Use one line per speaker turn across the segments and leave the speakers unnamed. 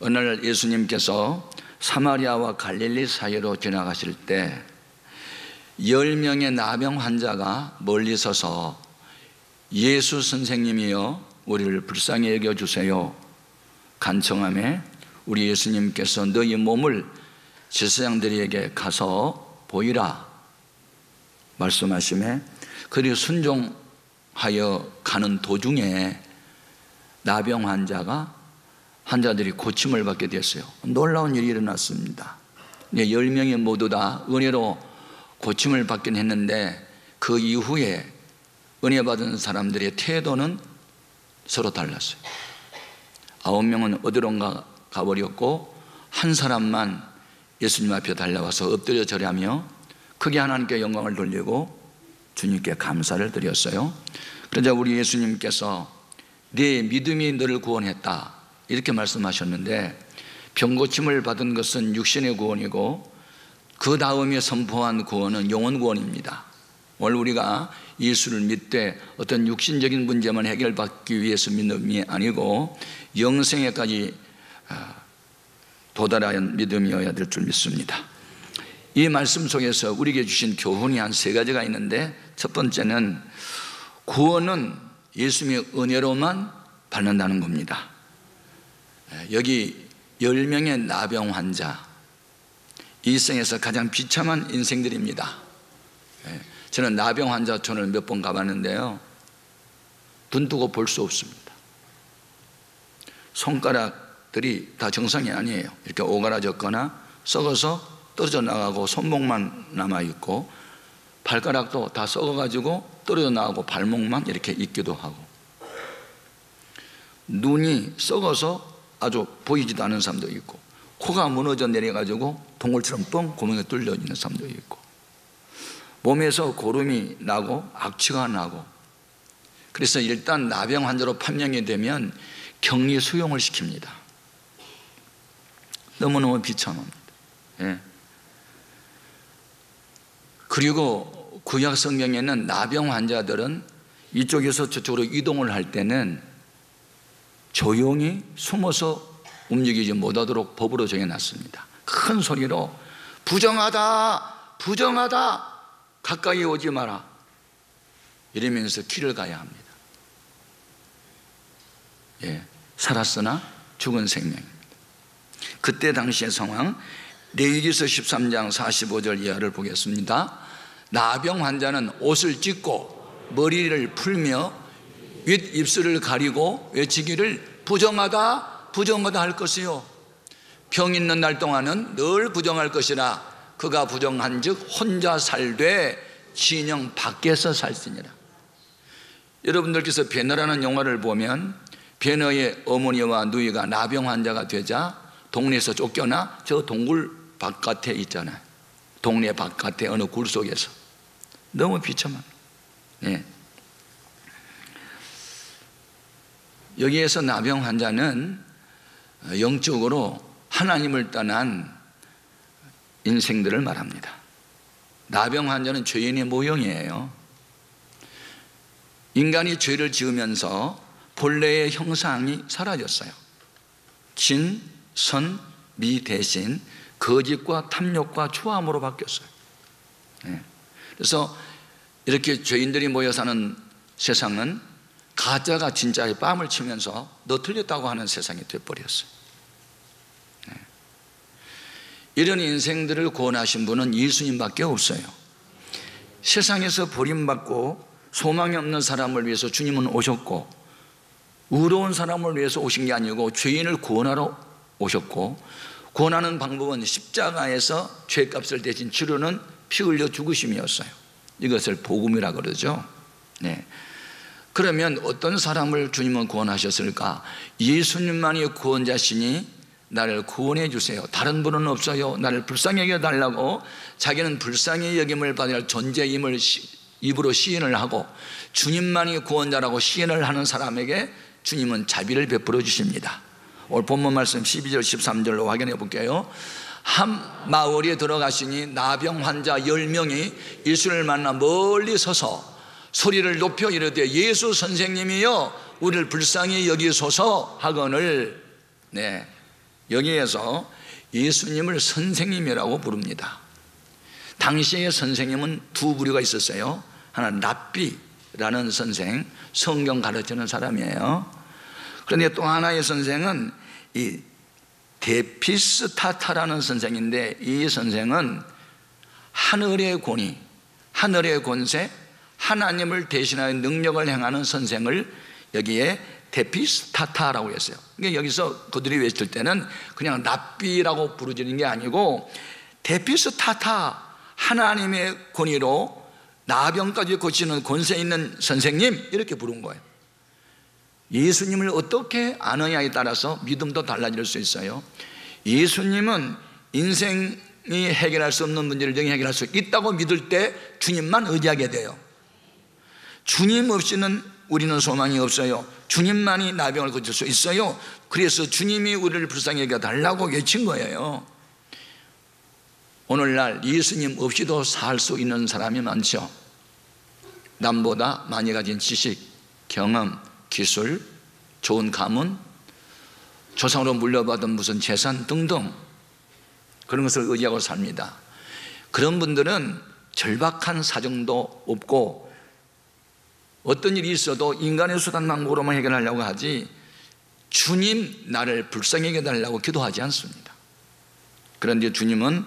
어느 날 예수님께서 사마리아와 갈릴리 사이로 지나가실 때 10명의 나병 환자가 멀리 서서 예수 선생님이여 우리를 불쌍히 여겨주세요 간청하며 우리 예수님께서 너희 몸을 제사장들에게 가서 보이라 말씀하시며 그리고 순종하여 가는 도중에 나병 환자들이 고침을 받게 됐어요. 놀라운 일이 일어났습니다. 10명이 모두 다 은혜로 고침을 받긴 했는데 그 이후에 은혜 받은 사람들의 태도는 서로 달랐어요. 9명은 어디론가 가버렸고 한 사람만 예수님 앞에 달려와서 엎드려 절하며 크게 하나님께 영광을 돌리고 주님께 감사를 드렸어요. 그러자 우리 예수님께서 네 믿음이 너를 구원했다 이렇게 말씀하셨는데 병고침을 받은 것은 육신의 구원이고 그 다음에 선포한 구원은 영혼 구원입니다. 오늘 우리가 예수를 믿되 어떤 육신적인 문제만 해결받기 위해서 믿음이 아니고 영생에까지 도달한 믿음이어야 될 줄 믿습니다. 이 말씀 속에서 우리에게 주신 교훈이 한 3가지가 있는데 첫 번째는 구원은 예수님의 은혜로만 받는다는 겁니다. 여기 10명의 나병 환자, 이 생에서 가장 비참한 인생들입니다. 저는 나병 환자촌을 몇 번 가봤는데요, 눈 뜨고 볼 수 없습니다. 손가락들이 다 정상이 아니에요. 이렇게 오그라졌거나 썩어서 떨어져 나가고 손목만 남아있고 발가락도 다 썩어가지고 떨어져 나가고 발목만 이렇게 있기도 하고 눈이 썩어서 아주 보이지도 않은 사람도 있고 코가 무너져 내려가지고 동굴처럼 뻥 구멍에 뚫려 있는 사람도 있고 몸에서 고름이 나고 악취가 나고 그래서 일단 나병 환자로 판명이 되면 격리 수용을 시킵니다. 너무너무 비참합니다. 예. 그리고 구약 성경에는 나병 환자들은 이쪽에서 저쪽으로 이동을 할 때는 조용히 숨어서 움직이지 못하도록 법으로 정해놨습니다. 큰 소리로 부정하다 부정하다 가까이 오지 마라 이러면서 길을 가야 합니다. 예, 살았으나 죽은 생명입니다. 그때 당시의 상황 레위기서 13장 45절 이하를 보겠습니다. 나병 환자는 옷을 찢고 머리를 풀며 윗입술을 가리고 외치기를 부정하다 부정하다 할 것이요 병 있는 날 동안은 늘 부정할 것이라 그가 부정한 즉 혼자 살되 진영 밖에서 살지니라. 여러분들께서 베너라는 영화를 보면 베너의 어머니와 누이가 나병 환자가 되자 동네에서 쫓겨나 저 동굴 바깥에 있잖아요. 동네 바깥에 어느 굴 속에서 너무 비참한. 예. 여기에서 나병 환자는 영적으로 하나님을 떠난 인생들을 말합니다. 나병 환자는 죄인의 모형이에요. 인간이 죄를 지으면서 본래의 형상이 사라졌어요. 진, 선, 미 대신 거짓과 탐욕과 추함으로 바뀌었어요. 그래서 이렇게 죄인들이 모여 사는 세상은 가짜가 진짜에 뺨을 치면서 너 틀렸다고 하는 세상이 되어버렸어요. 이런 인생들을 구원하신 분은 예수님밖에 없어요. 세상에서 버림받고 소망이 없는 사람을 위해서 주님은 오셨고 의로운 사람을 위해서 오신 게 아니고 죄인을 구원하러 오셨고 구원하는 방법은 십자가에서 죄값을 대신 치르는 피 흘려 죽으심이었어요. 이것을 복음이라 그러죠. 네. 그러면 어떤 사람을 주님은 구원하셨을까? 예수님만이 구원자시니 나를 구원해 주세요. 다른 분은 없어요. 나를 불쌍히 여겨달라고 자기는 불쌍히 여김을 받아야 할 존재임을 입으로 시인을 하고 주님만이 구원자라고 시인을 하는 사람에게 주님은 자비를 베풀어 주십니다. 오늘 본문 말씀 12절 13절로 확인해 볼게요. 한 마을에 들어가시니 나병 환자 10명이 예수를 만나 멀리 서서 소리를 높여 이르되 예수 선생님이여 우리를 불쌍히 여기소서 하거늘. 네. 여기에서 예수님을 선생님이라고 부릅니다. 당시의 선생님은 두 부류가 있었어요. 하나는 랍비라는 선생, 성경 가르치는 사람이에요. 그런데 또 하나의 선생은 이 데피스타타라는 선생인데, 이 선생은 하늘의 권위, 하늘의 권세, 하나님을 대신하여 능력을 행하는 선생을 여기에 데피스타타라고 했어요. 그러니까 여기서 그들이 외칠 때는 그냥 랍비라고 부르지는 게 아니고 데피스타타, 하나님의 권위로 나병까지 고치는 권세 있는 선생님, 이렇게 부른 거예요. 예수님을 어떻게 아느냐에 따라서 믿음도 달라질 수 있어요. 예수님은 인생이 해결할 수 없는 문제를 능히 해결할 수 있다고 믿을 때 주님만 의지하게 돼요. 주님 없이는 우리는 소망이 없어요. 주님만이 나병을 고칠 수 있어요. 그래서 주님이 우리를 불쌍히 여겨달라고 외친 거예요. 오늘날 예수님 없이도 살 수 있는 사람이 많죠. 남보다 많이 가진 지식, 경험, 기술, 좋은 가문, 조상으로 물려받은 무슨 재산 등등, 그런 것을 의지하고 삽니다. 그런 분들은 절박한 사정도 없고 어떤 일이 있어도 인간의 수단 방법으로만 해결하려고 하지 주님 나를 불쌍히 여겨달라고 기도하지 않습니다. 그런데 주님은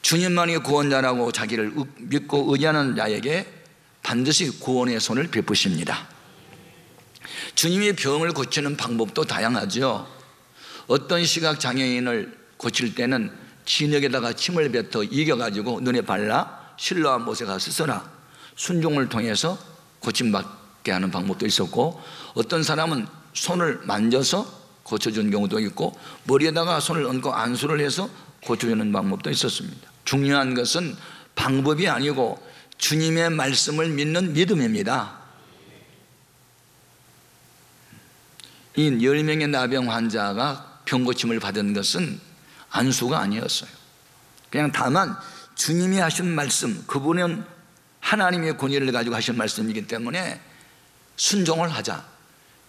주님만이 구원자라고 자기를 믿고 의지하는 자에게 반드시 구원의 손을 베푸십니다. 주님이 병을 고치는 방법도 다양하죠. 어떤 시각장애인을 고칠 때는 진흙에다가 침을 뱉어 이겨가지고 눈에 발라 실로와 못에 가서 써라, 순종을 통해서 고침받게 하는 방법도 있었고, 어떤 사람은 손을 만져서 고쳐주는 경우도 있고, 머리에다가 손을 얹고 안수를 해서 고쳐주는 방법도 있었습니다. 중요한 것은 방법이 아니고 주님의 말씀을 믿는 믿음입니다. 이 10명의 나병 환자가 병고침을 받은 것은 안수가 아니었어요. 그냥 다만 주님이 하신 말씀, 그분은 하나님의 권위를 가지고 하신 말씀이기 때문에 순종을 하자,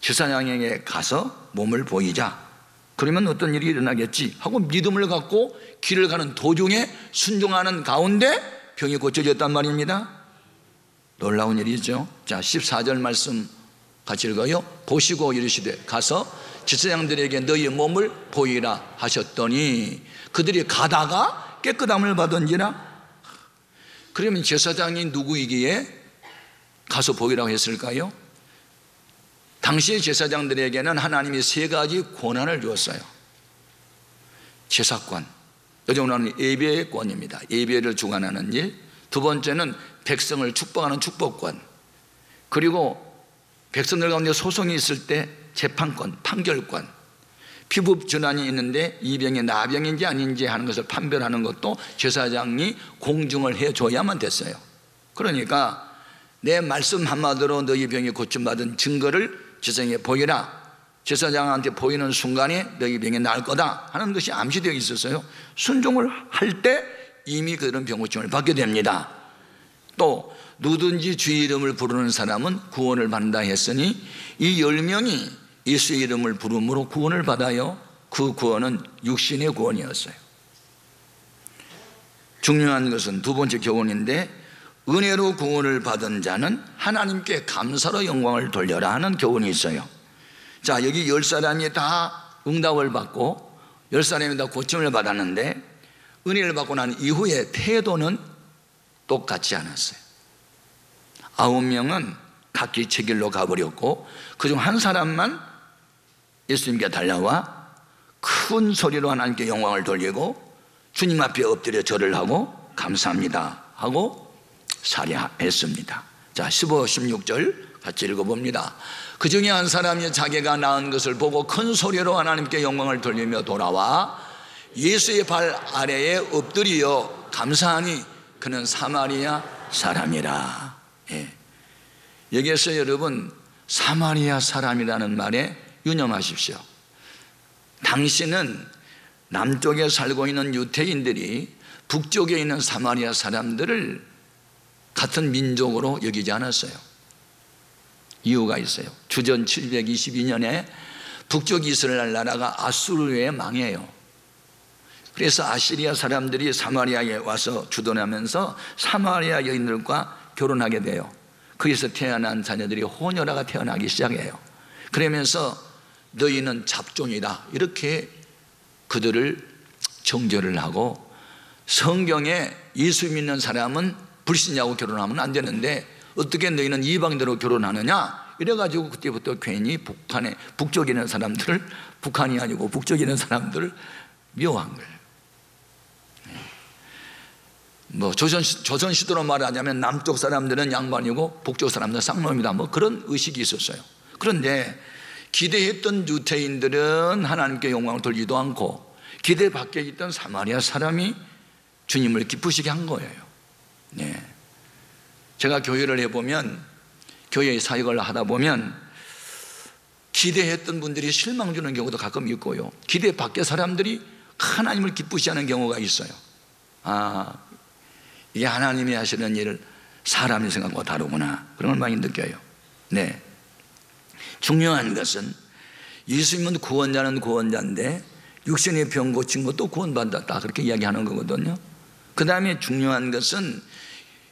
제사장에게 가서 몸을 보이자, 그러면 어떤 일이 일어나겠지 하고 믿음을 갖고 길을 가는 도중에 순종하는 가운데 병이 고쳐졌단 말입니다. 놀라운 일이죠. 자, 14절 말씀 같이 읽어요. 보시고 이르시되 가서 제사장들에게 너희 몸을 보이라 하셨더니 그들이 가다가 깨끗함을 받은지라. 그러면 제사장이 누구이기에 가서 보이라고 했을까요? 당시의 제사장들에게는 하나님이 세 가지 권한을 주었어요. 제사권, 요즘으로는 예배권입니다. 예배를 주관하는 일. 두 번째는 백성을 축복하는 축복권, 그리고 백성들 가운데 소송이 있을 때 재판권, 판결권, 피부 질환이 있는데 이 병이 나병인지 아닌지 하는 것을 판별하는 것도 제사장이 공증을 해줘야만 됐어요. 그러니까 내 말씀 한마디로 너희 병이 고침받은 증거를 제사장에게 보이라, 제사장한테 보이는 순간에 너희 병이 나을 거다 하는 것이 암시되어 있었어요. 순종을 할 때 이미 그런 병고침을 받게 됩니다. 또 누구든지 주의 이름을 부르는 사람은 구원을 받는다 했으니 이 10명이 예수의 이름을 부름으로 구원을 받아요. 그 구원은 육신의 구원이었어요. 중요한 것은 두 번째 교훈인데, 은혜로 구원을 받은 자는 하나님께 감사로 영광을 돌려라 하는 교훈이 있어요. 자, 여기 10사람이 다 응답을 받고 10사람이 다 고침을 받았는데 은혜를 받고 난 이후에 태도는 똑같지 않았어요. 9명은 각기 제 길로 가버렸고 그중 한 사람만 예수님께 달려와 큰 소리로 하나님께 영광을 돌리고 주님 앞에 엎드려 절을 하고 감사합니다 하고 살해했습니다. 자, 15, 16절 같이 읽어봅니다. 그 중에 한 사람이 자기가 낳은 것을 보고 큰 소리로 하나님께 영광을 돌리며 돌아와 예수의 발 아래에 엎드려 감사하니 그는 사마리아 사람이라. 예. 여기에서 여러분 사마리아 사람이라는 말에 유념하십시오. 당시는 남쪽에 살고 있는 유태인들이 북쪽에 있는 사마리아 사람들을 같은 민족으로 여기지 않았어요. 이유가 있어요. 주전 722년에 북쪽 이스라엘 나라가 아수르에 망해요. 그래서 아시리아 사람들이 사마리아에 와서 주둔하면서 사마리아 여인들과 결혼하게 돼요. 거기서 태어난 자녀들이 호녀라가 태어나기 시작해요. 그러면서 너희는 잡종이다, 이렇게 그들을 정죄를 하고, 성경에 예수 믿는 사람은 불신자하고 결혼하면 안 되는데 어떻게 너희는 이방인들하고 결혼하느냐, 이래가지고 그때부터 괜히 북쪽에 있는 사람들을, 북한이 아니고 북쪽에 있는 사람들을 미워한 거예요. 조선시대로 말하자면 남쪽 사람들은 양반이고 북쪽 사람들은 쌍놈이다, 그런 의식이 있었어요. 그런데 기대했던 유태인들은 하나님께 영광을 돌리지도 않고, 기대 밖에 있던 사마리아 사람이 주님을 기쁘시게 한 거예요. 네. 제가 교회를 해보면, 교회 사역을 하다 보면 기대했던 분들이 실망 주는 경우도 가끔 있고요, 기대 밖의 사람들이 하나님을 기쁘시하는 경우가 있어요. 이게 하나님이 하시는 일을 사람의 생각과 다르구나, 그런 걸 많이 느껴요. 네. 중요한 것은 예수 믿는 구원자는 구원자인데 육신의 병 고친 것도 구원받았다, 그렇게 이야기하는 거거든요. 그 다음에 중요한 것은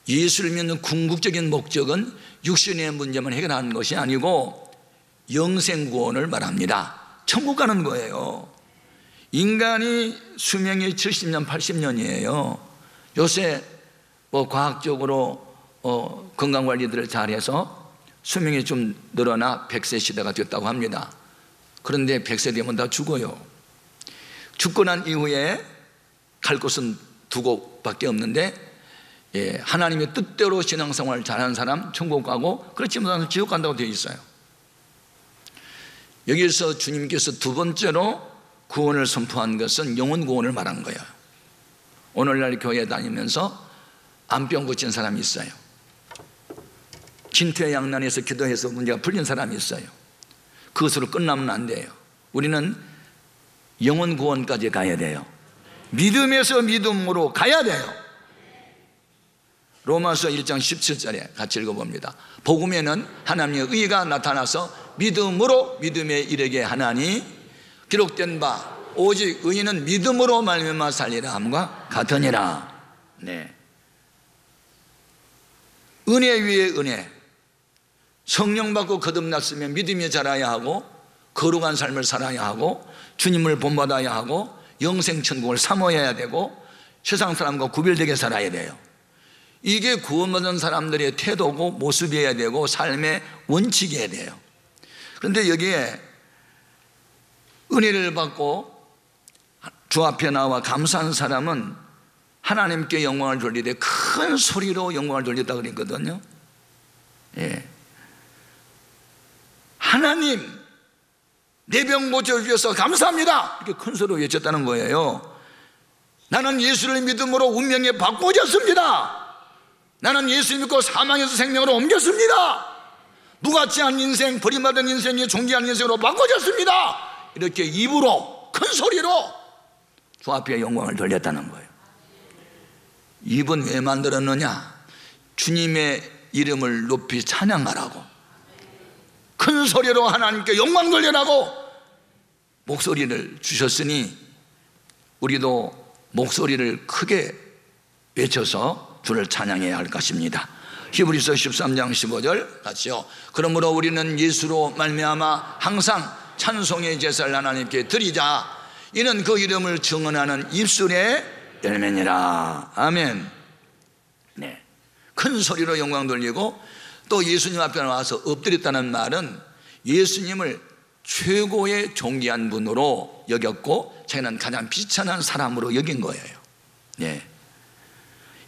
예수를 믿는 궁극적인 목적은 육신의 문제만 해결하는 것이 아니고 영생 구원을 말합니다. 천국 가는 거예요. 인간이 수명이 70년, 80년이에요. 요새 과학적으로 건강관리들을 잘해서 수명이 좀 늘어나 100세 시대가 됐다고 합니다. 그런데 100세 되면 다 죽어요. 죽고 난 이후에 갈 곳은 두 곳밖에 없는데, 하나님의 뜻대로 신앙생활을 잘하는 사람 천국 가고, 그렇지 못한 사람 지옥 간다고 되어 있어요. 여기서 주님께서 두 번째로 구원을 선포한 것은 영혼 구원을 말한 거예요. 오늘날 교회 다니면서 암병 고친 사람이 있어요. 진퇴양난에서 기도해서 문제가 풀린 사람이 있어요. 그것으로 끝나면 안 돼요. 우리는 영혼 구원까지 가야 돼요. 믿음에서 믿음으로 가야 돼요. 로마서 1장 17절에 같이 읽어봅니다. 복음에는 하나님의 의가 나타나서 믿음으로 믿음에 이르게 하나니 기록된 바 오직 의인은 믿음으로 말미암아 살리라 함과 같으니라. 네. 은혜 위에 은혜. 성령 받고 거듭났으면 믿음이 자라야 하고, 거룩한 삶을 살아야 하고, 주님을 본받아야 하고, 영생 천국을 사모해야 되고, 세상 사람과 구별되게 살아야 돼요. 이게 구원받은 사람들의 태도고 모습이어야 되고 삶의 원칙이어야 돼요. 그런데 여기에 은혜를 받고 주 앞에 나와 감사한 사람은 하나님께 영광을 돌리되 큰 소리로 영광을 돌렸다 그랬거든요. 예. 하나님, 내 병 고쳐주셔서 감사합니다, 이렇게 큰 소리로 외쳤다는 거예요. 나는 예수를 믿음으로 운명이 바꿔졌습니다. 나는 예수를 믿고 사망에서 생명으로 옮겼습니다. 무가치 한 인생, 버림받은 인생이 존귀한 인생으로 바꿔졌습니다. 이렇게 입으로 큰 소리로 주 앞에 영광을 돌렸다는 거예요. 입은 왜 만들었느냐? 주님의 이름을 높이 찬양하라고, 큰 소리로 하나님께 영광 돌리라고 목소리를 주셨으니 우리도 목소리를 크게 외쳐서 주를 찬양해야 할 것입니다. 히브리서 13장 15절 같이요. 그러므로 우리는 예수로 말미암아 항상 찬송의 제사를 하나님께 드리자. 이는 그 이름을 증언하는 입술의 열매니라. 아멘. 네. 큰 소리로 영광 돌리고, 또 예수님 앞에 나와서 엎드렸다는 말은 예수님을 최고의 존귀한 분으로 여겼고 자기는 가장 비천한 사람으로 여긴 거예요. 네.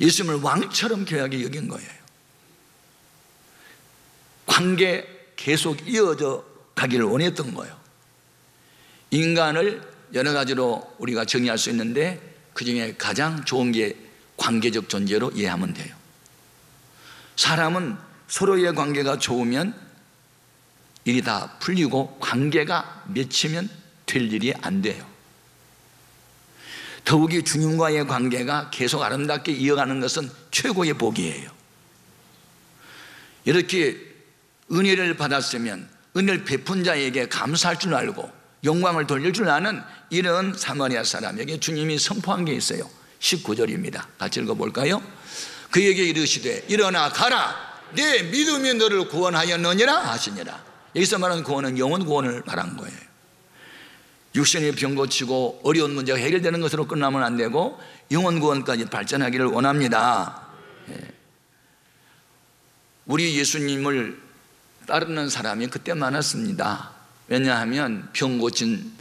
예수님을 왕처럼 귀하게 여긴 거예요. 관계 계속 이어져 가기를 원했던 거예요. 인간을 여러 가지로 우리가 정의할 수 있는데 그 중에 가장 좋은 게 관계적 존재로 이해하면 돼요. 사람은 서로의 관계가 좋으면 일이 다 풀리고 관계가 맺히면 될 일이 안 돼요. 더욱이 주님과의 관계가 계속 아름답게 이어가는 것은 최고의 복이에요. 이렇게 은혜를 받았으면 은혜를 베푼 자에게 감사할 줄 알고 영광을 돌릴 줄 아는 이런 사마리아 사람에게 주님이 선포한 게 있어요. 19절입니다. 같이 읽어볼까요? 그에게 이르시되 일어나 가라, 내 믿음이 너를 구원하였느니라 하시니라. 여기서 말하는 구원은 영혼 구원을 말한 거예요. 육신의 병 고치고 어려운 문제가 해결되는 것으로 끝나면 안 되고 영혼 구원까지 발전하기를 원합니다. 우리 예수님을 따르는 사람이 그때 많았습니다. 왜냐하면 병 고친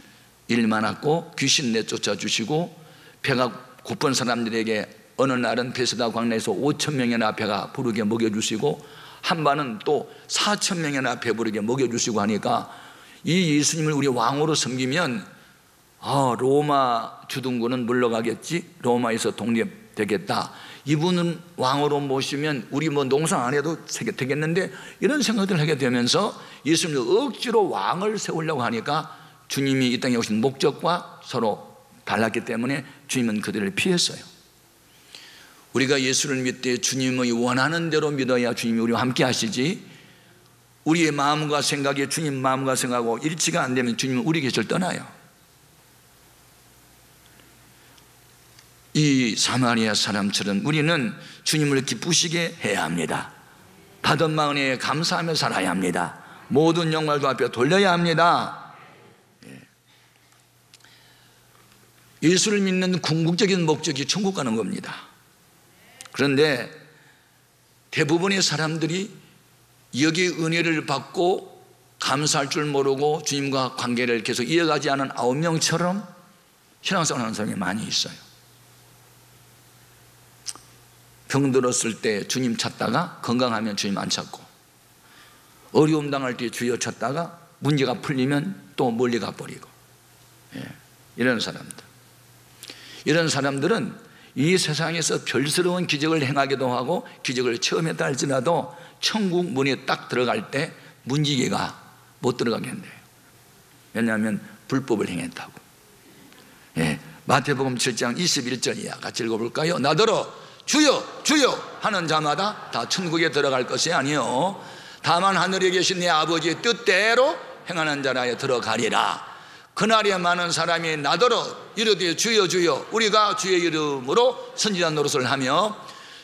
일 많았고 귀신 내쫓아 주시고 배가 고픈 사람들에게 어느 날은 베세다 광야에서 5,000명이나 배가 부르게 먹여주시고 한 반은 또 4,000명이나 배부르게 먹여주시고 하니까 이 예수님을 우리 왕으로 섬기면 로마 주둔군은 물러가겠지, 로마에서 독립되겠다, 이분은 왕으로 모시면 우리 뭐 농사 안 해도 되겠는데, 이런 생각들을 하게 되면서 예수님을 억지로 왕을 세우려고 하니까 주님이 이 땅에 오신 목적과 서로 달랐기 때문에 주님은 그들을 피했어요. 우리가 예수를 믿되 주님의 원하는 대로 믿어야 주님이 우리와 함께 하시지, 우리의 마음과 생각이 주님 마음과 생각하고 일치가 안 되면 주님은 우리 곁을 떠나요. 이 사마리아 사람처럼 우리는 주님을 기쁘시게 해야 합니다. 받은 마음에 감사하며 살아야 합니다. 모든 영광도 앞에 돌려야 합니다. 예수를 믿는 궁극적인 목적이 천국 가는 겁니다. 그런데 대부분의 사람들이 여기에 은혜를 받고 감사할 줄 모르고 주님과 관계를 계속 이어가지 않은 9명처럼 신앙생활 하는 사람이 많이 있어요. 병 들었을 때 주님 찾다가 건강하면 주님 안 찾고, 어려움 당할 때 주여 찾다가 문제가 풀리면 또 멀리 가버리고, 이런 사람들은 이 세상에서 별스러운 기적을 행하기도 하고 기적을 체험했다 할지라도 천국 문에 딱 들어갈 때 문지기가 못 들어가겠네요. 왜냐하면 불법을 행했다고. 마태복음 7장 21절이야. 같이 읽어볼까요? 나더러 주여 주여 하는 자마다 다 천국에 들어갈 것이 아니요 다만 하늘에 계신 내 아버지의 뜻대로 행하는 자라에 들어가리라. 그날에 많은 사람이 나더러 이르되 주여 주여 우리가 주의 이름으로 선지자 노릇을 하며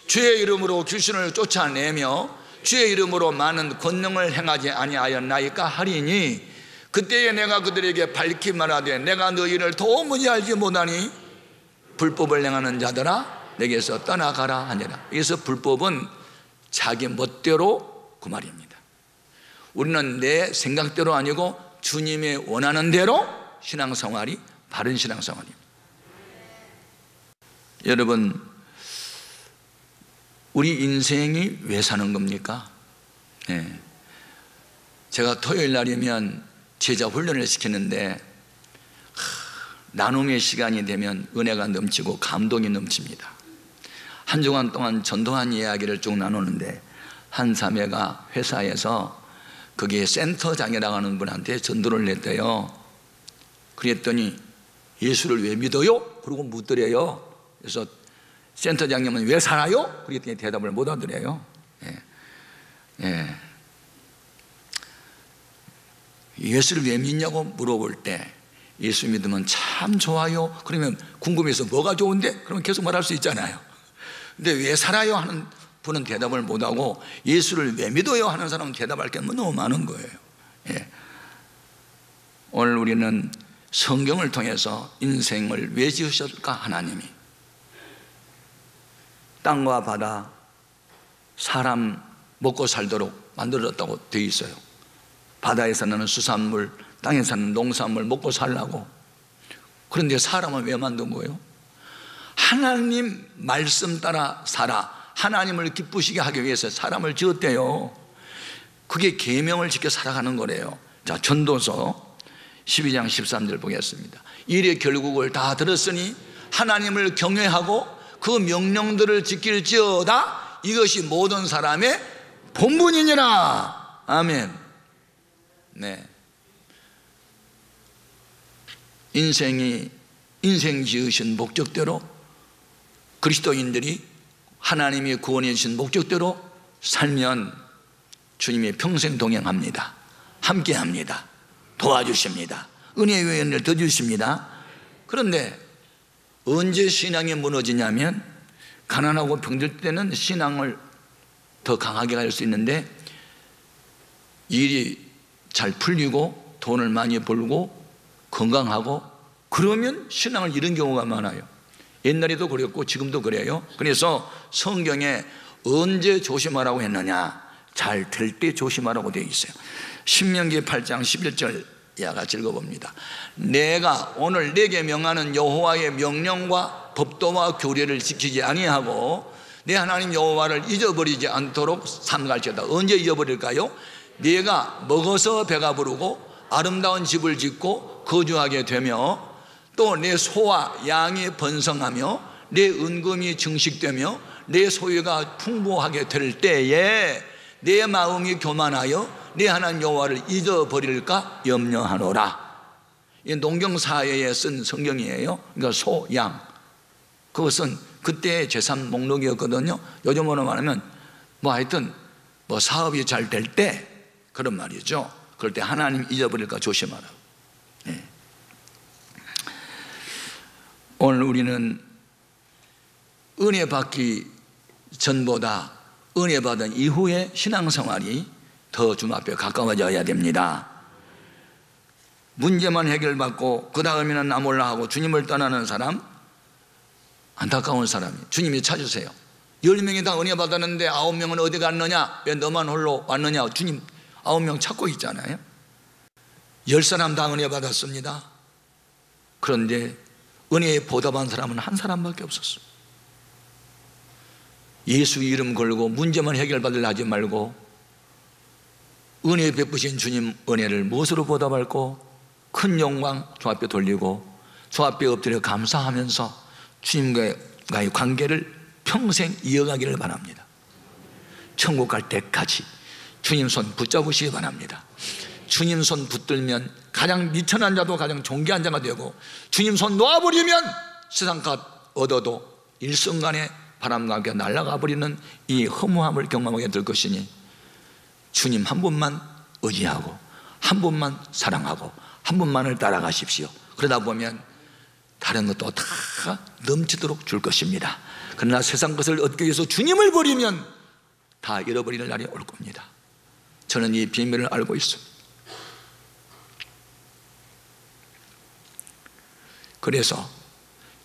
주의 이름으로 귀신을 쫓아내며 주의 이름으로 많은 권능을 행하지 아니하였나이까 하리니, 그때에 내가 그들에게 밝히 말하되 내가 너희를 도무지 알지 못하니 불법을 행하는 자들아 내게서 떠나가라 하니라. 여기서 불법은 자기 멋대로 그 말입니다. 우리는 내 생각대로 아니고 주님의 원하는 대로 신앙생활이 바른 신앙생활입니다. 여러분, 우리 인생이 왜 사는 겁니까? 제가 토요일 날이면 제자 훈련을 시키는데 나눔의 시간이 되면 은혜가 넘치고 감동이 넘칩니다. 한 주간 동안 전도한 이야기를 쭉 나누는데 한 자매가 회사에서 거기에 센터장이라고 하는 분한테 전도를 냈대요. 그랬더니 예수를 왜 믿어요? 그러고 묻더래요. 그래서 센터장님은 왜 살아요? 그랬더니 대답을 못 하더래요. 예수를 왜 믿냐고 물어볼 때 예수 믿으면 참 좋아요. 그러면 궁금해서 뭐가 좋은데? 그러면 계속 말할 수 있잖아요. 근데 왜 살아요? 하는 분은 대답을 못하고 예수를 왜 믿어요? 하는 사람은 대답할 게 너무 많은 거예요. 오늘 우리는 성경을 통해서 인생을 왜 지으셨을까? 하나님이 땅과 바다, 사람 먹고 살도록 만들었다고 되어 있어요. 바다에서 나는 수산물, 땅에 사는 농산물 먹고 살라고. 그런데 사람은 왜 만든 거예요? 하나님 말씀 따라 살아, 하나님을 기쁘시게 하기 위해서 사람을 지었대요. 그게 계명을 지켜 살아가는 거래요. 자, 전도서 12장 13절 보겠습니다. 일의 결국을 다 들었으니 하나님을 경외하고 그 명령들을 지킬지어다. 이것이 모든 사람의 본분이니라. 아멘. 인생 지으신 목적대로 그리스도인들이 하나님이 구원해 주신 목적대로 살면 주님이 평생 동행합니다. 함께합니다. 도와주십니다. 은혜의 은혜를 더 주십니다. 그런데 언제 신앙이 무너지냐면 가난하고 병들 때는 신앙을 더 강하게 할 수 있는데 일이 잘 풀리고 돈을 많이 벌고 건강하고 그러면 신앙을 잃은 경우가 많아요. 옛날에도 그랬고 지금도 그래요. 그래서 성경에 언제 조심하라고 했느냐, 잘 될 때 조심하라고 되어 있어요. 신명기 8장 11절 이와 같이 읽어봅니다. 내가 오늘 내게 명하는 여호와의 명령과 법도와 규례를 지키지 아니하고 내 하나님 여호와를 잊어버리지 않도록 삼갈지어다. 언제 잊어버릴까요? 네가 먹어서 배가 부르고 아름다운 집을 짓고 거주하게 되며 또 내 소와 양이 번성하며 내 은금이 증식되며 내 소유가 풍부하게 될 때에 내 마음이 교만하여 내 하나님 여호와를 잊어버릴까 염려하노라. 이 농경사회에 쓴 성경이에요. 그러니까 소, 양, 그것은 그때의 재산 목록이었거든요. 요즘으로 말하면 하여튼 사업이 잘 될 때 그런 말이죠. 그럴 때 하나님 잊어버릴까 조심하라. 네. 오늘 우리는 은혜 받기 전보다 은혜 받은 이후의 신앙생활이 더 주님 앞에 가까워져야 됩니다. 문제만 해결받고 그 다음에는 나 몰라 하고 주님을 떠나는 사람, 안타까운 사람이 주님이 찾으세요. 10명이 다 은혜 받았는데 9명은 어디 갔느냐? 왜 너만 홀로 왔느냐? 주님 9명 찾고 있잖아요. 10사람 다 은혜 받았습니다. 그런데 은혜에 보답한 사람은 한 사람밖에 없었어요. 예수 이름 걸고 문제만 해결받으려 하지 말고 은혜 베푸신 주님 은혜를 무엇으로 보답할고 큰 영광 주 앞에 돌리고 주 앞에 엎드려 감사하면서 주님과의 관계를 평생 이어가기를 바랍니다. 천국 갈 때까지 주님 손 붙잡으시기 바랍니다. 주님 손 붙들면 가장 미천한 자도 가장 존귀한 자가 되고 주님 손 놓아버리면 세상 값 얻어도 일순간에 바람과 함께 날아가 버리는 이 허무함을 경험하게 될 것이니 주님 한 분만 의지하고 한 분만 사랑하고 한 분만을 따라가십시오. 그러다 보면 다른 것도 다 넘치도록 줄 것입니다. 그러나 세상 것을 얻기 위해서 주님을 버리면 다 잃어버리는 날이 올 겁니다. 저는 이 비밀을 알고 있습니다. 그래서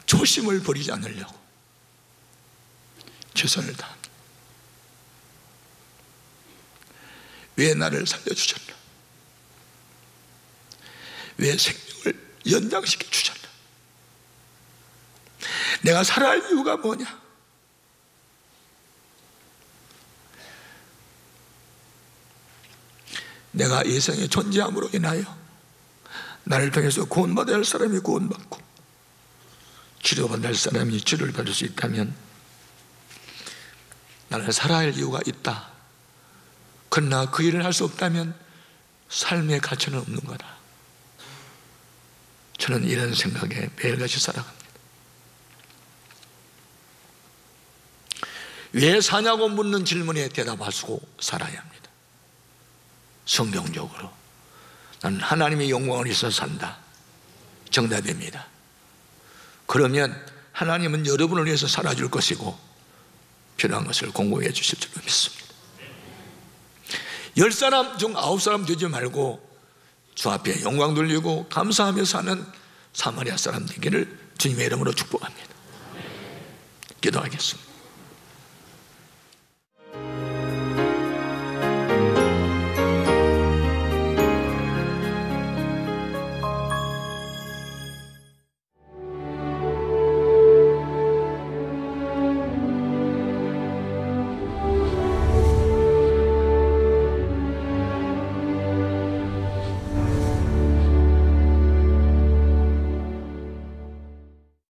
조심을 버리지 않으려고 최선을 다합니다. 왜 나를 살려주셨나? 왜 생명을 연장시켜 주셨나? 내가 살아야 할 이유가 뭐냐? 내가 이 세상에 존재함으로 인하여 나를 통해서 구원받아야 할 사람이 구원받고 치료받아야 할 사람이 치료를 받을 수 있다면 나는 살아야 할 이유가 있다. 그러나 그 일을 할 수 없다면 삶의 가치는 없는 거다. 저는 이런 생각에 매일같이 살아갑니다. 왜 사냐고 묻는 질문에 대답하시고 살아야 합니다. 성경적으로 나는 하나님의 영광을 위해서 산다. 정답입니다. 그러면 하나님은 여러분을 위해서 살아줄 것이고 필요한 것을 공급해 주실 줄 믿습니다. 10사람 중 9사람 되지 말고 주 앞에 영광 돌리고 감사하며 사는 사마리아 사람 되기를 주님의 이름으로 축복합니다. 기도하겠습니다.